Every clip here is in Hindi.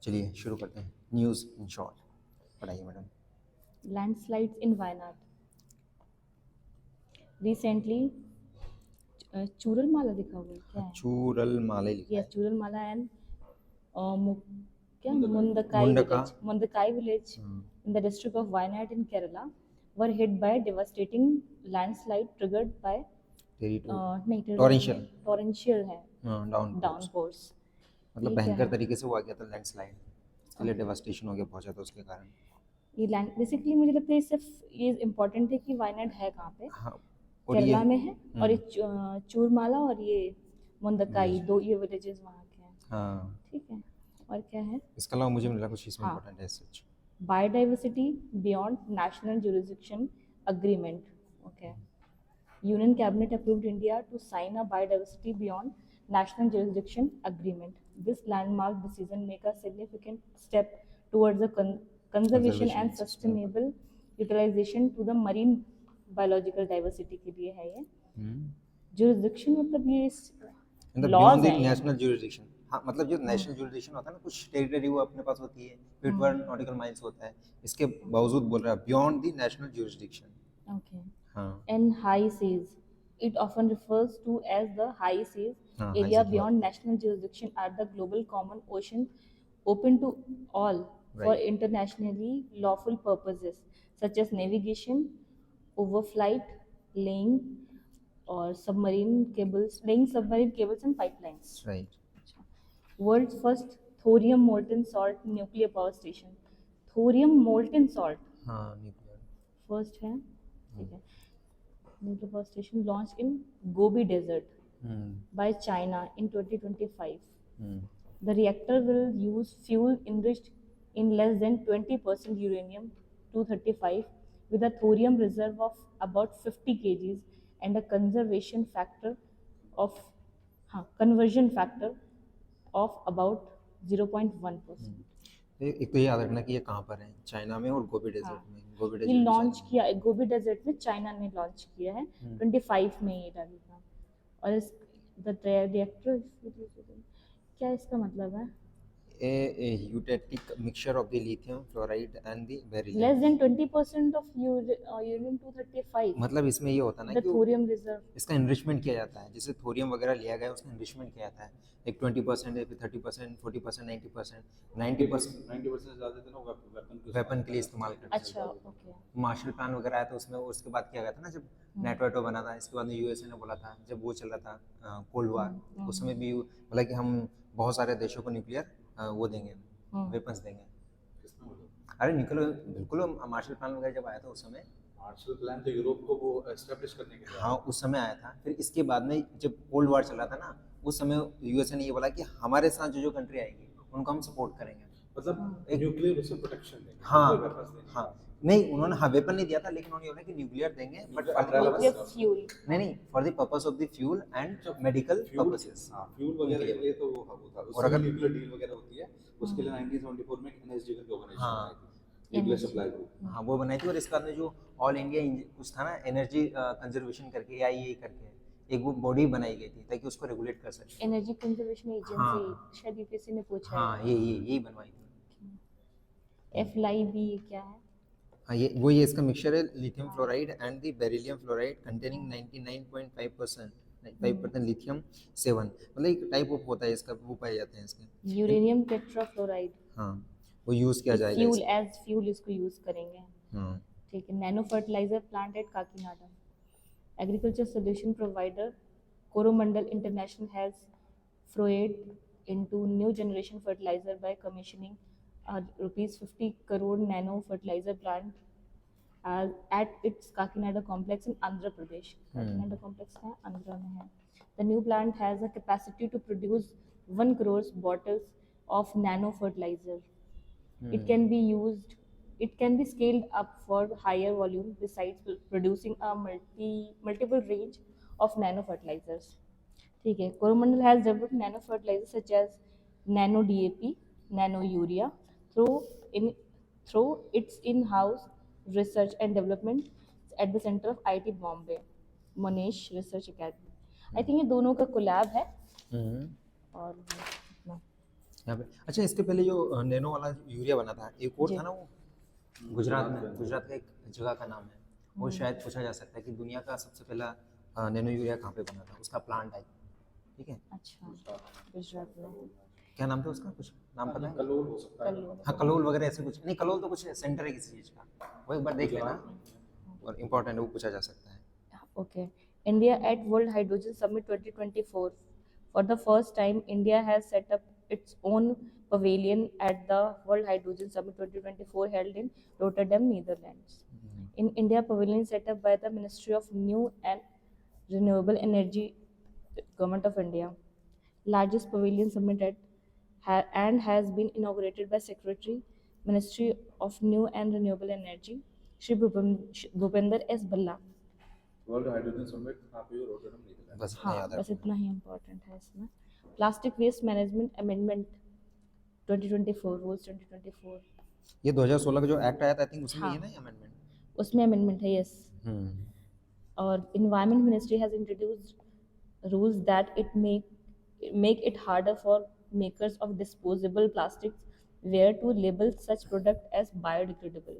चलिए शुरू करते हैं। न्यूज़ इन शॉर्ट पढ़ाइए madam. Landslides in Wayanad. Recently, Chooralmala लिखा हुआ है क्या है? चूरल माले लिखा Yes, है। चूरलमाला and क्या Mundka. Mundakai village in the district of Wayanad in Kerala were hit by devastating landslide triggered by नहीं टॉरेंशियल torrential है डाउनपोर्स। downpours. मतलब ये क्या भयंकर है? तरीके से हुआ गया था लैंडस्लाइड, इसके लिए डेवास्टेशन हो गया बहुत ज़्यादा उसके कारण। ये लैंड बेसिकली मुझे लगता है सिर्फ ये इम्पोर्टेंट है कि वायनाड है कहाँ पे, हाँ और ये केरला में है, और ये चूरमाला और ये मुंदकाई दो ये विलेजेस वहाँ के हैं। हाँ ठीक है, और क्या है? इसके अलावा मुझे मिला कुछ इसमें हाँ, इम्पोर्टेंट है सच। Biodiversity beyond national jurisdiction agreement. Okay. Union Cabinet approved India to sign a biodiversity beyond national jurisdiction agreement. This landmark decision make a significant step towards the conservation and sustainable utilization to the marine biological diversity के लिए है ये। Jurisdiction मतलब ये laws हैं। नेशनल ज्यूरिसडिक्शन, हाँ मतलब जो नेशनल ज्यूरिसडिक्शन होता है ना, कुछ टेरिटरी वो अपने पास होती है, 51 नॉटिकल माइल्स होता है, इसके बावजूद बोल रहा है beyond the national jurisdiction. Okay. हाँ And high seas. It often refers to as the high seas हाँ high area seas beyond national jurisdiction are the global common ocean open to all for Right. internationally lawful purposes such as navigation, overflight, laying or laying submarine cables and pipelines. Right. World's first thorium molten salt nuclear power station. Thorium molten salt हाँ न्यूक्लियर। first है, ठीक है। Nuclear power station launched in Gobi Desert by China in 2025. The reactor will use fuel enriched in less than 20% uranium-235 with a thorium reserve of about 50 kgs and a conversion factor of about 0.1%. एक तो ये याद रखना कि ये कहाँ पर है, चाइना में और गोबी डेजर्ट में। गोबी ये डेजर्ट लॉन्च किया है गोबी डेजर्ट में, चाइना ने लॉन्च किया है 25 में ये डालेगा। और इस रिएक्टर क्या इसका मतलब है? a eutetic mixture of the lithium fluoride and the beryllium। Less than 20% of uranium-235 मतलब इसमें ये होता है ना the कि thorium reserve। इसका एनरिचमेंट किया जाता है, जैसे थोरियम वगैरह लिया गया है उसका एनरिचमेंट किया जाता है, एक 20% है, फिर 30%, 40%, 90%, 90% ज़्यादा थे ना वेपन के लिए इस्तेमाल करते हैं। अच्छा, ओके। मार्शल प्लान वगैरह आया था उसमें, उसके बाद किया गया था ना जब नेटो बना था, इसके बाद में यूएसए ने बोला था जब वो चल रहा था कोल्ड वार, उस समय भी बोला कि हम बहुत सारे देशों को न्यूक्लियर वो देंगे, वेपन्स देंगे। अरे न्यूक्लियर बिल्कुल, मार्शल प्लान वगैरह जब आया था उस समय, मार्शल प्लान तो यूरोप को वो एस्टैब्लिश करने के लिए हाँ उस समय आया था। फिर इसके बाद में जब कोल्ड वार चल रहा था ना, उस समय यूएसए ने ये बोला कि हमारे साथ जो जो कंट्री आएगी उनको हम सपोर्ट करेंगे, मतलब न्यूक्लियर उससे प्रोटेक्शन देंगे। हाँ हाँ नहीं उन्होंने हाँ वेपन नहीं दिया था, लेकिन उन्होंने बोला कि न्यूक्लियर देंगे बट फ्यूल नहीं for the purpose of the fuel and medical purposes. हाँ फ्यूल वगैरह के लिए तो वो था, और अगर न्यूक्लियर डील वगैरह होती है उसके लिए 1974 में एनएसजी करके ऑर्गेनाइजेशन हाँ। आई थी, न्यूक्लियर सप्लाई ग्रुप। हाँ वो बनाई थी, और इसके बाद में जो ऑल इंडिया कुछ था ना एनर्जी कंजर्वेशन करके आईईए करके एक वो बॉडी बनाई गई थी ताकि उसको रेगुलेट कर सके। एनर्जी कंजर्वेशन एजेंसी, शायद यूपीएससी ने पूछा है। हाँ यही बनवाई थी। FLIB क्या है? हाँ ये इसका मिक्सचर है, lithium fluoride and the beryllium fluoride containing 99.5% lithium 7, मतलब एक टाइप ऑफ होता है इसका, वो पाए जाते हैं इसके। यूरेनियम टेट्राफ्लोराइड, हाँ वो यूज किया जाएगा फ्यूल एज फ्यूल इसको यूज करेंगे। हाँ ठीक है। Nano fertilizer plant at Kakinada. Agriculture solution provider Coromandel international has forayed into new generation fertilizer by commissioning a rupees 50 crore nano fertilizer plant at its Kakinada complex in Andhra Pradesh. Kakinada complex है आंध्र में है। The new plant has a capacity to produce 1 crore bottles of nano fertilizer. It can be scaled up for higher volume besides producing a multiple range of nano fertilizers. ठीक है। Coromandel has developed nano fertilizers such as nano DAP, nano urea through its in-house research and development at the center of IIT Bombay, Monash Research Academy. I think ये दोनों का कोलैब है। और यहाँ पे अच्छा, इसके पहले जो नैनो वाला यूरिया बना था, एक और जी। था ना वो गुजरात में, गुजरात का एक जगह का नाम है वो, शायद पूछा जा सकता है कि दुनिया का सबसे पहला नैनो यूरिया कहाँ पे बना था, उसका प्लांट है, ठीक है। अच्छा, गुजरात में क्या नाम था उसका, कुछ नाम पता है? कलोल हो सकता है। कल हाँ कलोल वगैरह ऐसे कुछ नहीं, कलोल तो कुछ सेंटर है किसी चीज़ का, वो एक बार देख लेना, और इम्पोर्टेंट है वो, पूछा जा सकता है। Okay. India at World Hydrogen Summit 2024. For the first time, India has set up its own pavilion at the World Hydrogen Summit 2024 held in Rotterdam, Netherlands. In India, pavilion set up by the Ministry of New and Renewable Energy, Government of India. Largest pavilion summit and has been inaugurated by Secretary, Ministry of New and Renewable Energy, Shri Bhupender S. Bhalla. World hydrogen summit कहाँ पे हो? Rotterdam, Netherland. बस इतना हाँ, याद बस रखो। इतना ही इम्पोर्टेंट है इसमें। Plastic waste management amendment 2024 rules 2024, ये 2016 का जो एक्ट आया था, आई थिंक उसमें हाँ। ये ना अमेंडमेंट। उसमें अमेंडमेंट है, यस। और environment ministry has introduced rules that it make it harder for makers of disposable plastics where to label such product as biodegradable,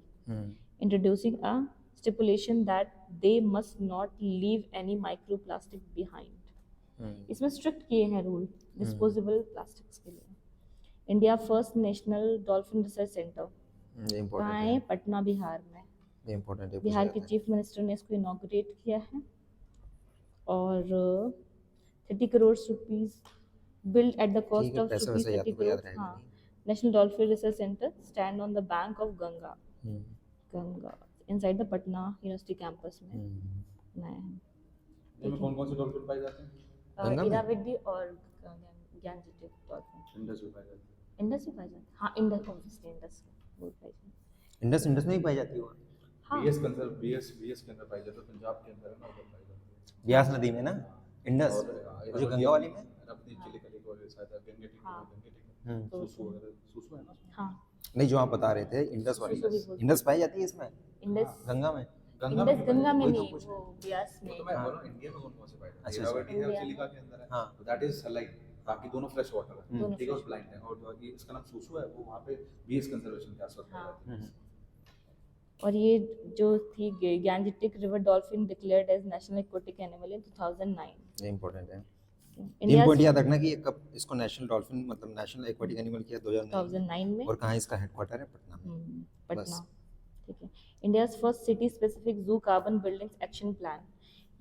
introducing a stipulation that they must not leave any microplastic behind. इसमें स्ट्रिक्ट किए हैं रूल डिस्पोजेबल प्लास्टिक्स के लिए। India first national dolphin research centre ये कहाँ इम्पोर्टेंट है? है, पटना, बिहार में। ये इम्पोर्टेंट है, बिहार पूछा के जाता है। चीफ मिनिस्टर ने इसको इनॉग्रेट किया है। और 30 crore rupees build at the ठीक कॉस्ट है, ऑफ पैसा रुपीज वैसा 30 याद तो याद करोड़। रहेगा हाँ, नहीं। National dolphin research centre stand on the bank of Ganga, hmm, Ganga inside the Patna university campus में हम्म। बनाया है। इनमें कौन कौन से डॉल्फिन पाए जाते हैं? गंगा में? इरावदी और ज्ञानजेटिक डॉल्फिन। इंडस में पाए जाते हैं। इंडस में पाई जाती है। हाँ, इंडस, ऑब्वियसली इंडस वो पाई जाती है। इंडस, इंडस में ही पाई जाती है वो। हाँ, बीएस के अंदर पाई जाते हैं, पंजाब के अंदर है ना, उधर पाई जाती है। ब्यास नदी में ना इंडस, और वो जो गंगा वाली में। अपनी चिलिकली को शायद गंगेटिक, हाँ। हम्म। सुसु वगैरह, सुसु है ना? हाँ, नहीं, जो आप बता रहे थे इंडस वाली, सुसु भी बोलते हैं। इंडस पाई जाती है इसमें, इंडस, गंगा में। इंडस गंगा में वही तो नहीं, पूछ वो ब्यास में। वो तो मैं हाँ। बोल रहा हूँ, इंडिया में कौन कौन से पाए जाते हैं? अच्छा, इरावदी है और इंडिया चिलिका के अंदर है। हाँ। तो दैट इज सलाइन, बाकी दोनों फ्रेश वाटर है, दोनों ठीक है, fresh और ब्लाइंड है। और जो ये इसका नाम सुसु है, वो वहाँ पे बीएस कंजर्वेशन के आसपास पाई हाँ। जाती है। और ये जो थी gangetic river dolphin declared as national aquatic animal in 2009। ये इम्पोर्टेंट है। 3 इंडिया पॉइंट याद रखना कि ये कब इसको नेशनल डॉल्फिन मतलब नेशनल एक्वेटिक एनिमल किया 2009 में, 2009 में। और कहाँ इसका हेडक्वार्टर है? पटना में। पटना, ठीक है। India's first city specific zoo carbon buildings action plan.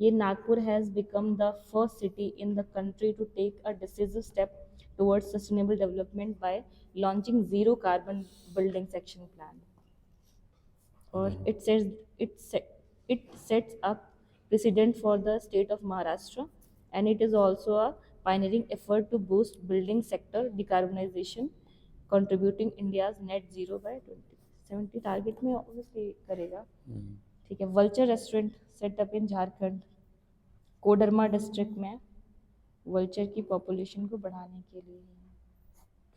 ये Nagpur has become the first city in the country to take a decisive step towards sustainable development by launching zero carbon buildings action plan. और it sets up precedent for the state of Maharashtra, and it is also a pioneering effort to boost building sector decarbonization, contributing India's net zero by 2070 target में obviously करेगा, ठीक है। Vulture restaurant setup in Jharkhand, Koderma district में वल्चर की पॉपुलेशन को बढ़ाने के लिए।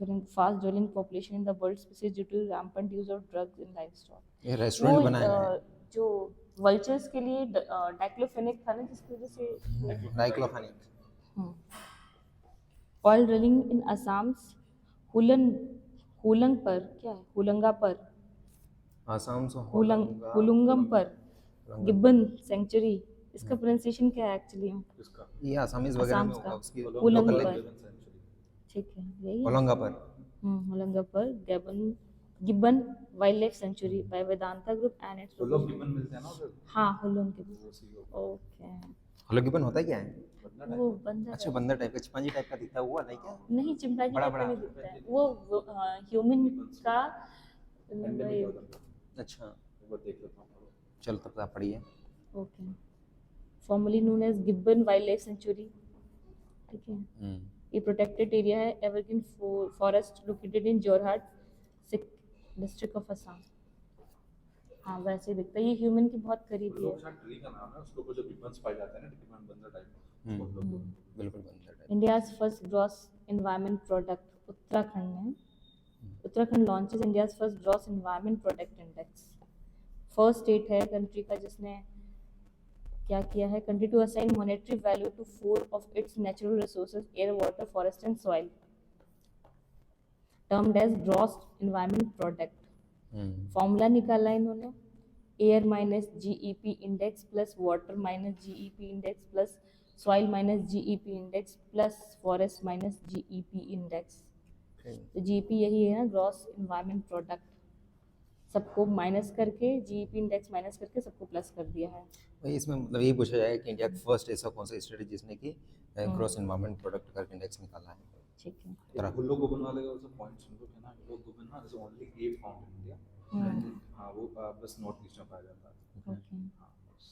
Fast growing population in the world species due to rampant use of drugs in livestock. ये रेस्टोरेंट बनाया है, जो वल्चर्स के लिए डाइक्लोफेनिक था ना, जिसकी वजह से डाइक्लोफेनिक। ऑयल ड्रिलिंग इन असम हुलंग पर, क्या है हुलंगा पर, आसाम से हुलुंगम पर गिब्बन सेंचुरी, इसका प्रोनाउंसिएशन क्या है एक्चुअली? इसका ये आसामीज वगैरह में आसाम होगा, का उसकी हुलंग लोकल पर, लैंग्वेज, ठीक है, यही होलंगा पर। Hollongapar gibbon wildlife sanctuary by Vedanta group and its. तो लोग गिबन मिलते हैं ना उधर। हाँ, हुलंग के, वो सी हो। ओके। होलोगिबन होता है क्या है? बंदा वो बंदर अच्छा, है। बंदर टाइप का, चिंपांजी टाइप का दिखता है वो वाला है क्या? नहीं, चिंपांजी बड़ा टाइप का बड़ा। नहीं दिखता है वो ह्यूमन का अच्छा, एक बार देख लेता हूँ। चल तब आप पढ़िए। Okay. Formerly known as gibbon wildlife sanctuary, ठीक है। ये प्रोटेक्टेड एरिया है, evergreen forest located in Jorhat district of Assam. हाँ, वैसे दिखता है, ये ह्यूमन की बहुत करीबी है। लोग शायद ट्री का नाम है, उसके ऊपर जो गिबन्स पाए जाते हैं ना, गिबन बंदर टाइप, उसको लोग बिल्कुल बंदर type. India's first gross environment product Uttarakhand में। Uttarakhand launches India's first gross environment product index. First state है कंट्री का जिसने क्या किया है, country to assign monetary value to 4 of its natural resources, air, water, forest and soil. termed as gross environment product. Hmm formula निकाला है इन्होंने, air minus GEP index plus water minus GEP index plus soil minus GEP index plus forest minus GEP index. तो जीईपी यही है ना, ग्रॉस इन्वायरमेंट प्रोडक्ट. सबको माइनस करके जीईपी इंडेक्स माइनस करके सबको प्लस कर दिया है. वही इसमें मतलब यही पूछा जाएगा कि इंडिया का फर्स्ट ऐसा कौन सा स्टेट है जिसने कि ग्रॉस एनवायरनमेंट प्रोडक्ट का इंडेक्स निकाला है. ठीक है. तरह- उन लोगों को वाले का also points उन लोग है ना, लोग को ना is only a found in India. हाँ वो बस नॉर्थ ईस्ट में पाया जाता है. ओके. हाँ बस.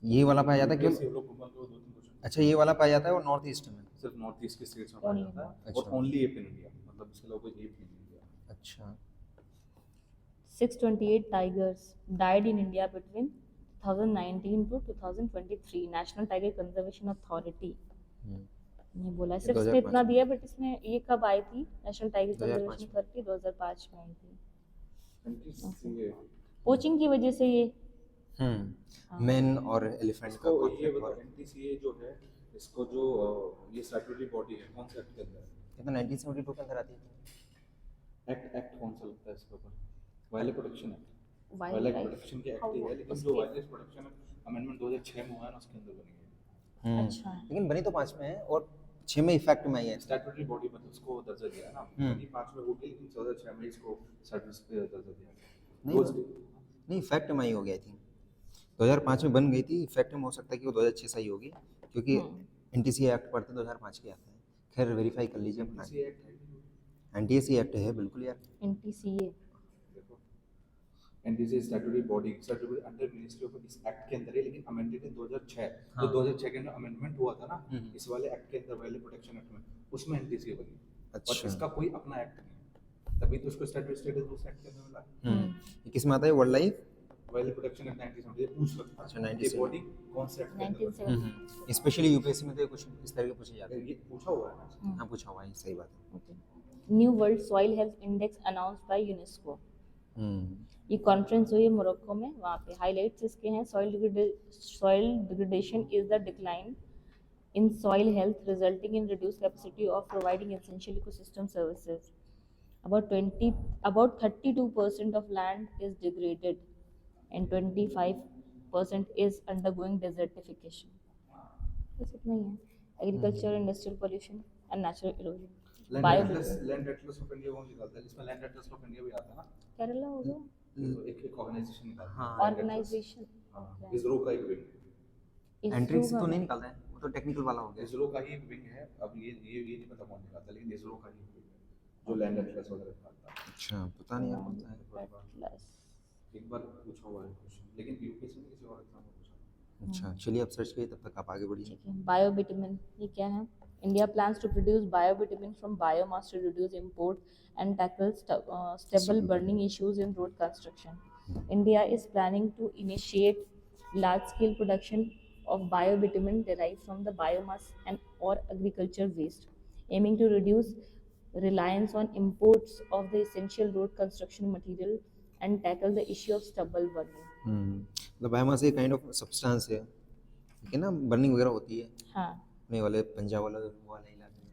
ये वाला पाया जाता है कैसे क्यों? हम लोग को दो तीन क्वेश्चन अच्छा ये वाला पाया जाता है वो नॉर्थ ईस्ट में. सिर्फ नॉर्थ ईस्ट के स्टेट्स में पाया Only जाता है अच्छा. और ओनली एप इन इंडिया, मतलब इसके अलावा कोई एप नहीं है इंडिया. अच्छा 628 tigers died in India between 2019 to 2023. National Tiger Conservation Authority ने बोला है. सिर्फ इसने 2005 इतना दिया, बट इसमें ये कब आई थी? नेशनल टाइगर 2005 कंजर्वेशन अथॉरिटी 2005 में आई थी. NTCA पोचिंग की वजह से ये. मैन और एलिफेंट का इसको ये conflict बताओ, हुआ है. NTCA जो है इसको जो ये स्टैट्यूटरी बॉडी है कौन से एक्ट के अंदर है? ये तो 1972 के अंदर आती है. एक्ट कौन सा लगता है इसके ऊपर? Wild protection act. Wild wild life. Protection के एक्ट How ही है, लेकिन जो उसके- वाइल्ड प्रोटेक्शन अमेंडमेंट 2006 में हुआ है ना उसके अंदर बनी है. अच्छा. लेकिन बनी तो 5 में है और 6 में इफेक्ट में आई है. स्टैट्यूटरी बॉडी मतलब उसको दर्जा दिया है ना. बनी 5 में होगी लेकिन 2006 में इसको स्टैट्यूटरी दर्जा दिया है. नहीं नहीं इफेक्ट में आई होगी आई थिंक. 2005 में बन गई थी, इफेक्ट में हो सकता है कि वो 2006 से ही होगी क्योंकि एनटीसीए एक्ट पढ़ते 2005 के आते हैं. खैर वेरीफाई कर लीजिए अपना. NTCA एक्ट है. एनटीसीए एक्ट है बिल्कुल यार. NTCA. देखो NTCA statutory body statutory under ministry of इस एक्ट के अंदर है, लेकिन अमेंडेड इन 2006. हाँ. जो 2006 के अंदर अमेंडमेंट हुआ था ना इस वाले एक्ट के अंदर वाइल्ड प्रोटेक्शन एक्ट में, उसमें NTCA बनी. और अच्छा. इसका कोई अपना एक्ट नहीं है, तभी तो उसको स्टैट्यूटरी स्टेटस उस एक्ट के अंदर मिला. ये किस में आता है? World life. Wild protection act 1970 ये पूछ सकता अच्छा, है 97. ये बॉडी कौन से एक्ट के अंदर बनी? 1970. स्पेशली यूपीएससी में तो ये कुछ इस तरह के पूछे जाते हैं. ये पूछा हुआ है ना. हाँ पूछा हुआ है, सही बात है. Okay. New World Soil Health Index announced by UNESCO. ये कॉन्फ्रेंस हुई है मोरक्को में. वहाँ पे हाईलाइट्स इसके हैं. Soil degradation is the decline in soil health resulting in reduced capacity of providing essential ecosystem services. About 32% of land is degraded and 25% is undergoing desertification. बस इतना ही है. Agriculture, industrial pollution and natural erosion. Land Atlas of India कौन निकालता है? इसमें लैंड एटलस ऑफ इंडिया भी आता है ना. केरला होगा. एक ऑर्गेनाइजेशन निकालता है. हाँ. Organization. हाँ, इसरो का एक विंग है. एंट्रिक्स तो नहीं निकालता है, वो तो टेक्निकल वाला हो गया. इसरो का ही विंग है. अब ये नहीं पता कौन निकालता है, लेकिन इसरो का ही विंग है जो लैंड एटलस वगैरह निकालता है. अच्छा पता नहीं यार कौन सा है. Atlas. एक बार पूछा हुआ है क्वेश्चन, लेकिन यूपीएससी में किसी और एग्जाम में पूछा. अच्छा चलिए अब सर्च करिए, तब तक आप आगे बढ़िए. ठीक है. बायोबिटमिन ये क्या है? India plans to produce biobitumen from biomass to reduce import and tackle stubble burning issues in road construction. India is planning to initiate large-scale production of biobitumen derived from the biomass and or agriculture waste, aiming to reduce reliance on imports of the essential road construction material and tackle the issue of stubble burning. मतलब बायोमास एक काइंड ऑफ सब्सटेंस है, ठीक है ना. बर्निंग वगैरह होती है हाँ. अपने वाले पंजाब वाला वो वाले इलाके में.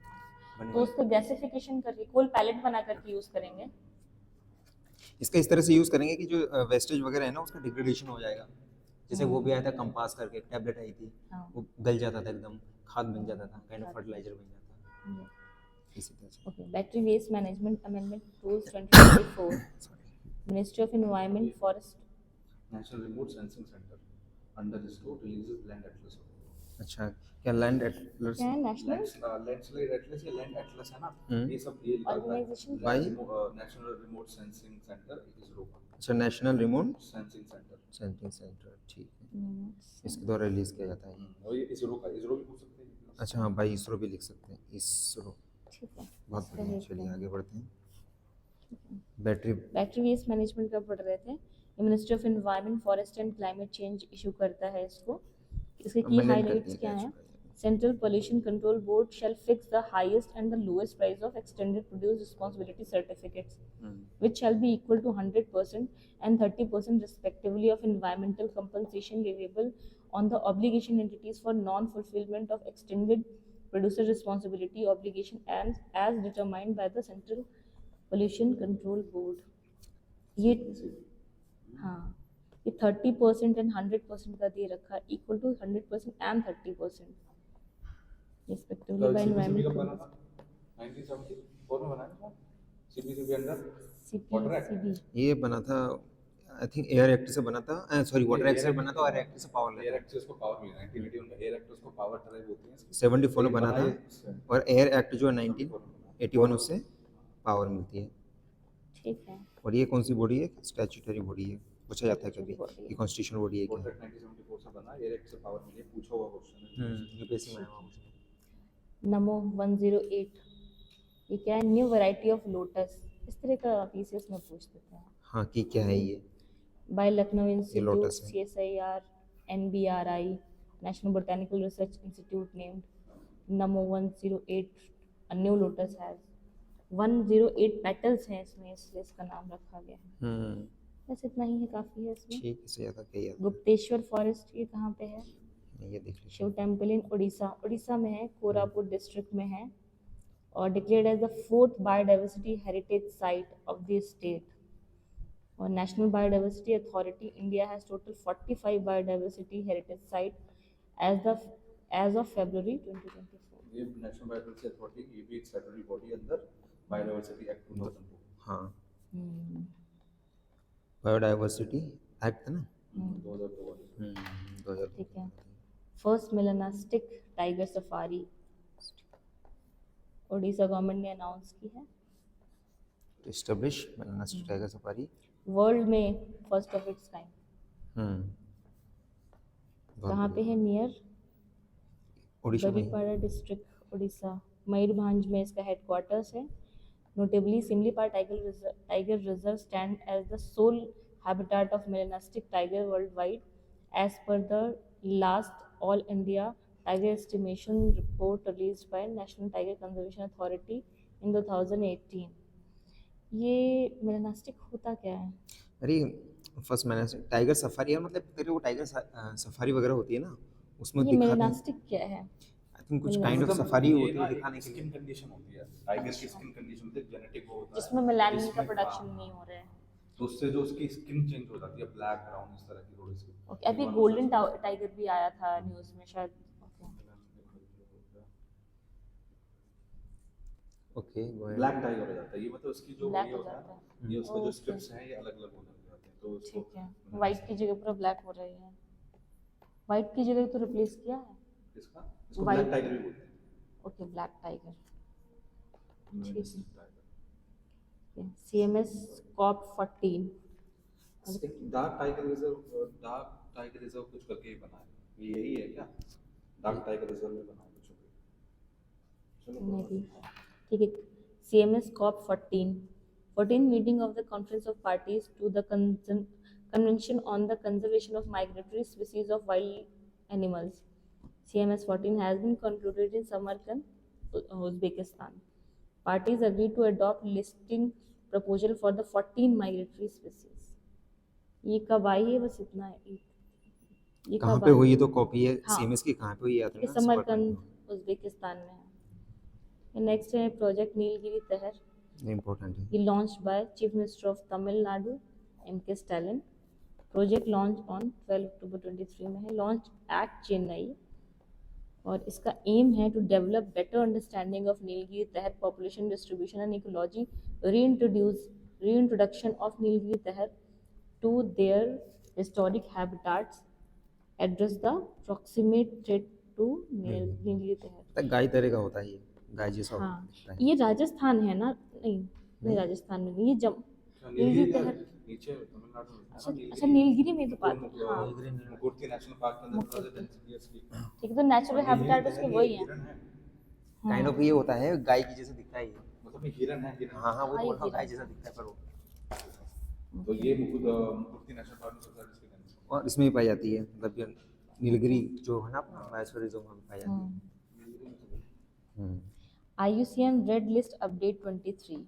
burning तो उसको गैसिफिकेशन करके कोल पैलेट बना करके यूज करेंगे. इसका इस तरह से यूज़ करेंगे कि जो वेस्टेज वगैरह है ना उसका डिग्रेडेशन हो जाएगा. जैसे वो भी आया था कंपास करके, टैबलेट आई थी, हाँ. वो गल जाता था एकदम, खाद बन जाता था, काइंड ऑफ फर्टिलाइजर बन जाता था. इसी तरह से. Okay. Battery Waste Management Amendment Rules 2024. Ministry of Environment, Forest. National remote sensing centre under इसको रिलीजेस लैंड एटलस. अच्छा क्या लैंड एटलस? क्या है नेशनल लैंडस्लाइड एटलस या लैंड एटलस है ना, हम्म. ये सब ये निकालता है. Organization By? National remote sensing centre ISRO का. अच्छा national remote sensing centre. Sensing centre, ठीक है. इसके द्वारा रिलीज किया जाता है ये. और ये इसरो का, इसरो भी पूछ सकते हैं. अच्छा हाँ भाई इसरो भी लिख सकते हैं. इसरो ठीक है. बहुत इसका बढ़िया. देखते चलिए हैं. आगे बढ़ते हैं. बैटरी बैटरी वेस्ट मैनेजमेंट का पढ़ रहे थे. ये ministry of environment forest and climate change issue करता है इसको. इसके की amendment कर हाइलाइट्स दिया क्या जा हैं? चुका है. Central Pollution Control Board shall fix the highest and the lowest price of extended produce responsibility certificates, which shall be equal to 100% and 30% respectively of environmental compensation leviable on the obligation entities for non-fulfillment of extended producer responsibility obligation and as determined by the Central Pollution Control Board. ये हाँ ये 30% एंड 100% का दे रखा, equal to 100% and 30% respectively by CPCB कब एनवायरमेंट बना था? 1974 में बनाया था CPCB under water act. CPCB ये बना था आई थिंक एयर एक्ट से बना था, सॉरी वाटर एक्ट से बना था और एक्ट से पावर एयर लेता एक्ट से उसको पावर मिला 1981 में। एयर एक्ट उसको पावर ड्राइव होती है। 74 में बना था उससे और एयर एक्ट जो है 1981 उससे पावर मिलती है। ठीक है। और ये कौन सी बॉडी है? स्टैट्यूटरी बॉडी है, पूछा जाता है कभी Statutory body है। ये कॉन्स्टिट्यूशनल बॉडी है क्या? वाटर एक्ट 1974 से बना, एयर एक्ट से पावर मिली, पूछा हुआ क्वेश्चन है। यूपीएससी में आया हुआ क्वेश्चन। नमो 108 ये क्या है? न्यू वैरायटी ऑफ लोटस, इस तरह का पीसीएस में पूछ देते हैं। हाँ कि क्या है ये? बाय लखनऊ इंस्टीट्यूट लोटस है। CSIR NBRI national botanical research institute named NaMo 108 a new lotus has 108 petals हैं इसमें, इसलिए इसका नाम रखा गया है। बस इतना ही है, काफ़ी है इसमें। ठीक, इससे ज़्यादा क्या याद? गुप्तेश्वर फॉरेस्ट ये कहाँ पे है? ये देख लीजिए। शिव टेम्पल इन उड़ीसा, उड़ीसा में है, कोरापुट डिस्ट्रिक्ट में है और declared as the 4th biodiversity heritage site of the state. और national biodiversity authority India has total 45 biodiversity heritage site as of February 2024। ये नेशनल बायोडाइवर्सिटी अथॉरिटी ये भी एक स्टैट्यूटरी बॉडी अंदर बायोडाइवर्सिटी एक्ट 2004। हाँ बायोडाइवर्सिटी एक्ट है ना 2002। 2000। ठीक है। First melanistic tiger safari Odisha government ने अनाउंस की है। Establish melanistic tiger safari world में फर्स्ट ऑफ इट्स काइंड। कहाँ पे है? नियर उड़ीसा में। बरीपाड़ा डिस्ट्रिक्ट उड़ीसा, मयूरभंज में इसका हेडक्वार्टर्स है। Notably Similipal tiger reserve stand as the sole habitat of melanistic tiger worldwide as per the last all India tiger estimation report released by national tiger conservation authority in 2018। ये मेलानास्टिक होता क्या है? अरे फर्स्ट मैंने टाइगर सफारी है, मतलब तेरे वो टाइगर सफारी वगैरह होती है ना, उसमें ये दिखाते हैं। मेलानास्टिक क्या है? आई थिंक कुछ काइंड ऑफ सफारी होती है दिखाने के लिए। स्किन कंडीशन होती है, टाइगर की स्किन कंडीशन होती है, जेनेटिक होता है जिसमें मेलानिन का जिसमें- प्रोडक्शन हाँ, नहीं हो रहा है। तो उससे जो उसकी स्किन चेंज हो जाती है, ब्लैक ब्राउन इस तरह की थोड़ी सी। ओके, अभी गोल्डन टाइगर भी आया था न्यूज़ में शायद। ओके ब्लैक टाइगर हो जाता है ये, मतलब उसकी जो Black ये हो होता जाता है, ये उसका जो ओके। स्ट्रिप्स हैं ये अलग अलग हो जाते हैं, तो उसको ठीक है, वाइट की जगह पूरा ब्लैक हो रही है। वाइट की जगह तो रिप्लेस किया है। इसका इसको White- ब्लैक टाइगर भी बोलते हैं। Okay, black tiger. Melanastic tiger। CMS COP 14 dark tiger reserve कुछ करके ही बना है, ये यही है क्या? डार्क टाइगर रिजर्व में बना है कुछ करके। चलो मे बी। ठीक है। CMS COP 14 meeting of the conference of parties to the Convention on the Conservation of Migratory Species of Wild Animals. CMS 14 has been concluded in Samarkand, Uzbekistan. Parties agreed to adopt listing proposal for the 14 migratory species. ये कब आई है? बस इतना है। ये कहाँ कब पे आई? हुई? तो कॉपी है हाँ। सीएमएस की, कहाँ पे हुई याद ये रखना। समरकंद उज्बेकिस्तान में है। नेक्स्ट है प्रोजेक्ट नीलगिरी तहर। इम्पोर्टेंट है। ये launched by chief minister of Tamil Nadu MK Stalin. Project launch on 12 अक्टूबर 23 में है। लॉन्च एट चेन्नई और इसका एम है to develop better understanding of Nilgiri tahr population distribution and ecology, reintroduction of Nilgiri tahr to their historic habitats, address the proximate threat to Nilgiri तहर। तक गाय तरह का होता है ये, गाय जैसा हाँ, होता है। ये राजस्थान है ना? नहीं राजस्थान में नहीं, ये नीलगिरी तहर। नीचे तमिलनाडु में। अच्छा नीलगिरी में तो बात है। हाँ मुकुर्ती नेशनल पार्क के अंदर प्रेजेंट है इसकी। ठीक है, तो नेचुरल हैबिटेट उसके वही है। हिरन है, काइंड ऑफ ये होता है गाय की जैसे दिखता है ये। मतलब ये हिरन है, हिरन। हाँ हाँ वो हाँ, बोल ये रहा हूँ, गाय हिरन। जैसा दिखता है पर वो। तो ये मुकुर्ती नेशनल पार्क में सबसे ज्यादा इसकी कंडीशन। और इसमें भी पाई जाती है, मतलब ये नीलगिरी जो है ना अपना बायोस्फीयर रिजर्व में पाई जाती है। IUCN red list update 23।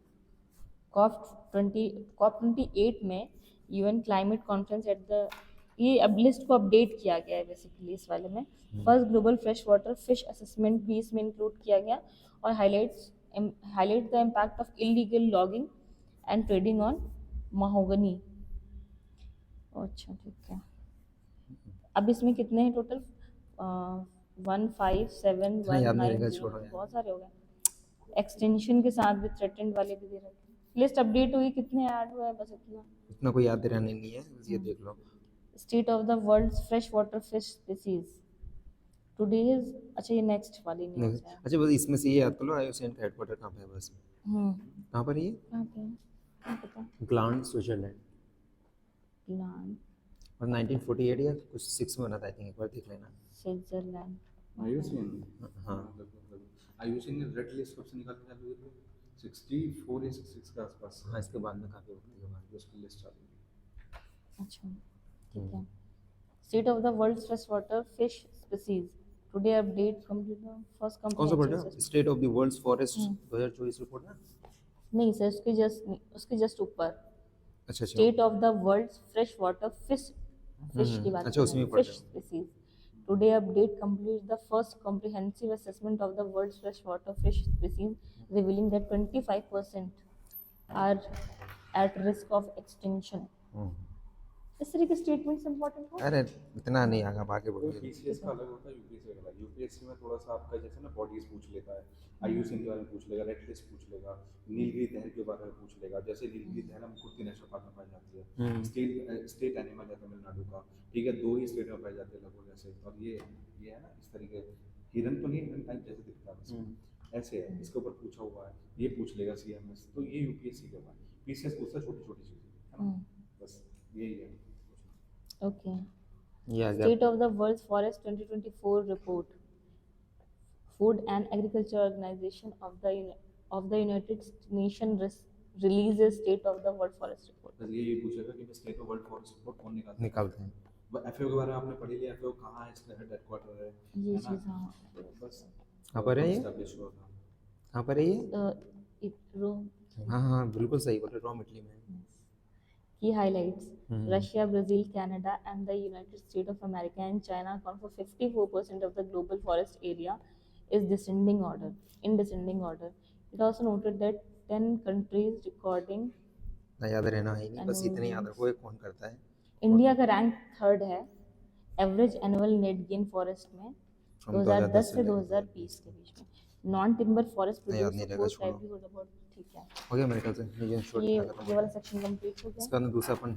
COP 28 में UN climate conference at the ये अब लिस्ट को अपडेट किया गया है बेसिकली इस वाले में। First global fresh water fish assessment भी इसमें इंक्लूड किया गया और highlight the impact of illegal logging and trading on mahogany. अच्छा ठीक है, अब इसमें कितने हैं टोटल? 1 5 7 हाँ, 1 याद नहीं 9 रहेगा, 0, छोड़ो यार। बहुत सारे हो गए। एक्सटेंशन के साथ भी थ्रेटेंड वाले भी दे रखे हैं। लिस्ट अपडेट हुई, कितने ऐड हुआ है, बस इतना। इतना कोई याद रहने नहीं है, बस ये देख लो। State of the world's fresh water fish species today is, अच्छा ये नेक्स्ट वाली न्यूज़ है। अच्छा, बस इसमें से ये याद कर लो, IUCN का हेडक्वार्टर कहाँ पे है बस। कहाँ पर है ये? कहाँ पे है? क्या पता। Gland, Switzerland. ग्लांड, और 1948 या कुछ 6 में बना था, आई थिंक, एक बार देख लेना। स्विट्जरलैंड। IUCN हाँ। IUCN ने रेड लिस्ट कब से निकालना चालू हुई थी? 64 या 66 के आसपास हाँ, इसके बाद में काफ़ी वक्त के बाद। जो उसकी लिस्ट चालू हुई। अच्छा ठीक है। State of the world's fresh water fish species today update complete first कौन सा पढ़ रहे हो? Complete. State of the world's forest 2024 report ना? नहीं सर, उसके जस्ट ऊपर अच्छा अच्छा। State of the world's fresh water fish की बात अच्छा, उसमें पढ़ फिश रहे हो। Species today update complete the first comprehensive assessment of the world's fresh water fish species revealing that 25% are at risk of extinction. इस तरह के स्टेटमेंट्स इंपॉर्टेंट हो। अरे इतना नहीं, आगे तो बढ़ो। PCS का अलग होता है, UPSC का अलग। UPSC में थोड़ा सा आपका जैसे ना बॉडीज पूछ लेता है, IUCN के बारे में पूछ लेगा, रेड लिस्ट पूछ लेगा, नीलगिरी तहर के बारे में पूछ लेगा। जैसे नीलगिरी तहर हम कुर्ती नेशनल पार्क में पाई जाती है, स्टेट एनिमल है तमिलनाडु का, ठीक है, 2 ही स्टेट में पाई जाती है लगभग ऐसे। और ये है ना इस तरीके, हिरन तो नहीं, हिरन टाइप जैसे दिखता है बस ऐसे है। इसके ऊपर पूछा हुआ है, ये पूछ लेगा CMS। तो ये UPSC के बाद PCS पूछता है छोटी छोटी चीज़ें, है ना, बस यही है। Okay. ये आ गया। State of the World's Forest 2024 report. Food and Agriculture Organization of the United Nations releases State of the World Forest report. बस ये पूछेगा कि state of world forest report कौन निकालता है। निकालते हैं। FAO के बारे में आपने पढ़ी लिया, FAO कहाँ है, इसका हेडक्वार्टर है ये ना? चीज़ हाँ। बस कहाँ पर है ये? establish हुआ था। कहाँ पर है ये? रो हाँ हाँ, बिल्कुल सही बोल रहे, रोम इटली में है। Key highlights: Russia, Brazil, Canada, and the United States of America and China account for 54% of the global forest area in descending order. It also noted that 10 countries recording ना याद रहना है नहीं, बस इतने याद रखो, ये कौन करता है। इंडिया का रैंक 3rd है average annual net gain forest में 2010 से 2020 के बीच में। नॉन टिम्बर फॉरेस्ट याद नहीं रहेगा, छोड़ो। लाइवलीहुड अबाउट, ठीक है। हो गया मेरे ख्याल से, मीडियम शॉर्ट ये खत्म हो ये गया। वाला सेक्शन कंप्लीट हो गया। इसका ना दूसरा अपन